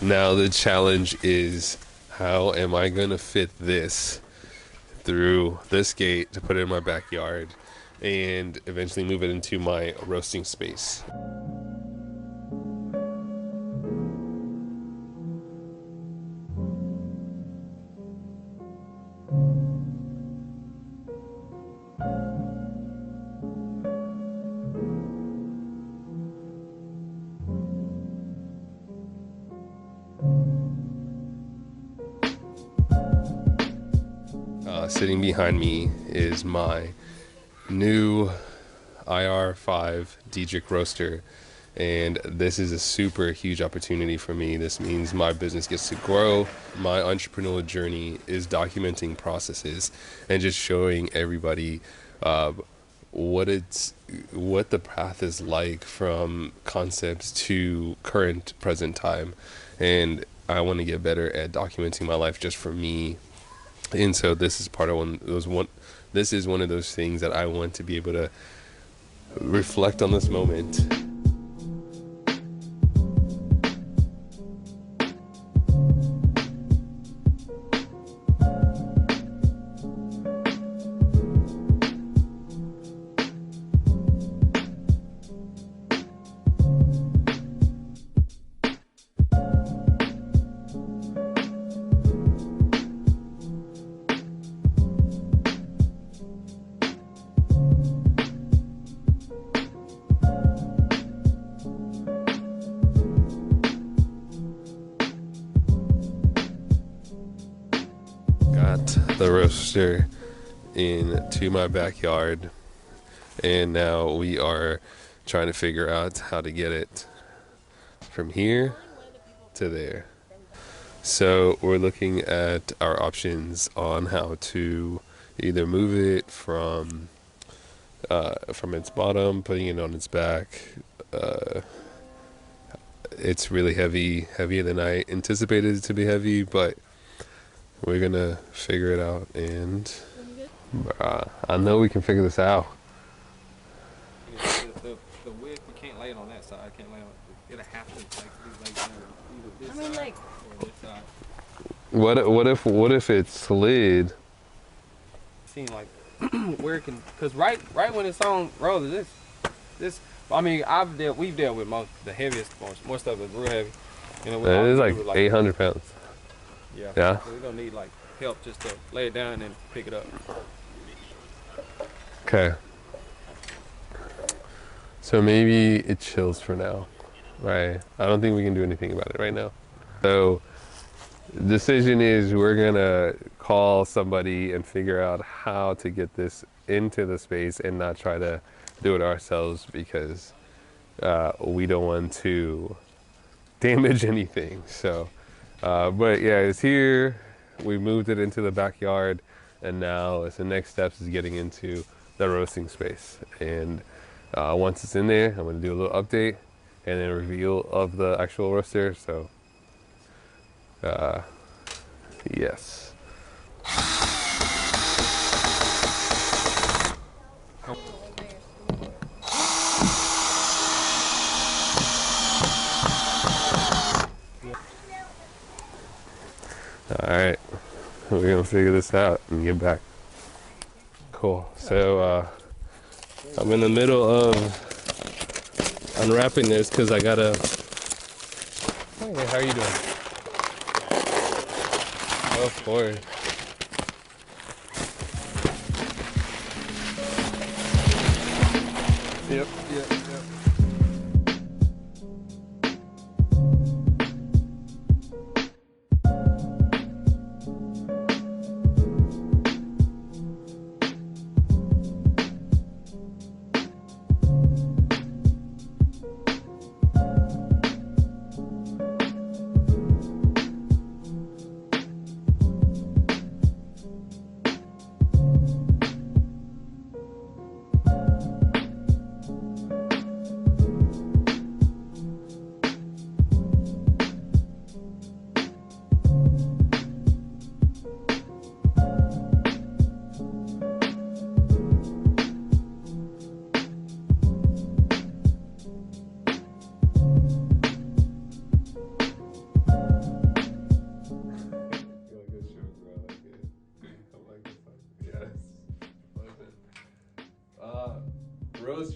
Now the challenge is, how am I gonna fit this through this gate to put it in my backyard and eventually move it into my roasting space. Sitting behind me is my new IR5 Diedrich roaster, and this is a super huge opportunity for me. This means my business gets to grow. My entrepreneurial journey is documenting processes and just showing everybody what the path is like from concepts to current present time. And I want to get better at documenting my life just for me. And so this is part of this is one of those things that I want to be able to reflect on this moment. Got the roaster into my backyard, and now we are trying to figure out how to get it from here to there. So we're looking at our options on how to either move it from its bottom, putting it on its back. It's really heavier than I anticipated it to be heavy, but we're gonna figure it out, and I know we can figure this out. The width, you can't lay it on that side. I can't lay on it. It'll have to like be laid down either this side or this side. What if it slid? Seem like where it can, cause right when it's on rollers, this. I mean, we've dealt with the heaviest ones. Most stuff is real heavy. You know, It is like 800 pounds. Yeah. Yeah. So we're gonna need like help just to lay it down and pick it up. Okay. So maybe it chills for now, right? I don't think we can do anything about it right now. So the decision is we're gonna call somebody and figure out how to get this into the space and not try to do it ourselves, because we don't want to damage anything. So. But yeah, it's here. We moved it into the backyard, and now the next steps is getting into the roasting space. And once it's in there, I'm going to do a little update and then a reveal of the actual roaster. So, yes. All right, we're gonna figure this out and get back. Cool. So I'm in the middle of unwrapping this because I gotta. Hey, how are you doing? Of course. Yep.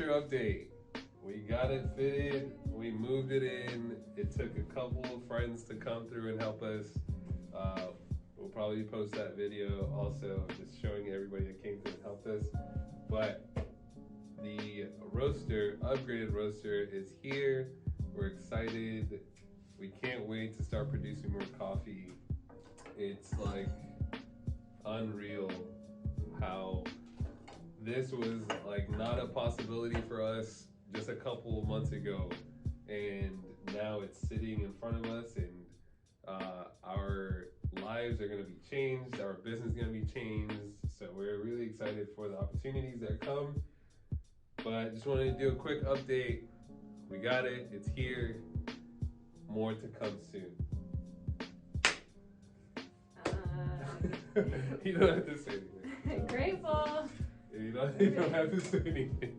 update. We got it fitted. We moved it in. It took a couple of friends to come through and help us. We'll probably post that video also, just showing everybody that came through and helped us. But the roaster, upgraded roaster, is here. We're excited. We can't wait to start producing more coffee. It's like unreal how this was like not a possibility for us just a couple of months ago, and now it's sitting in front of us, and our lives are going to be changed, our business is going to be changed, so we're really excited for the opportunities that come. But I just wanted to do a quick update. We got it, it's here, more to come soon. You don't have to say anything. Grateful. You don't have to say anything.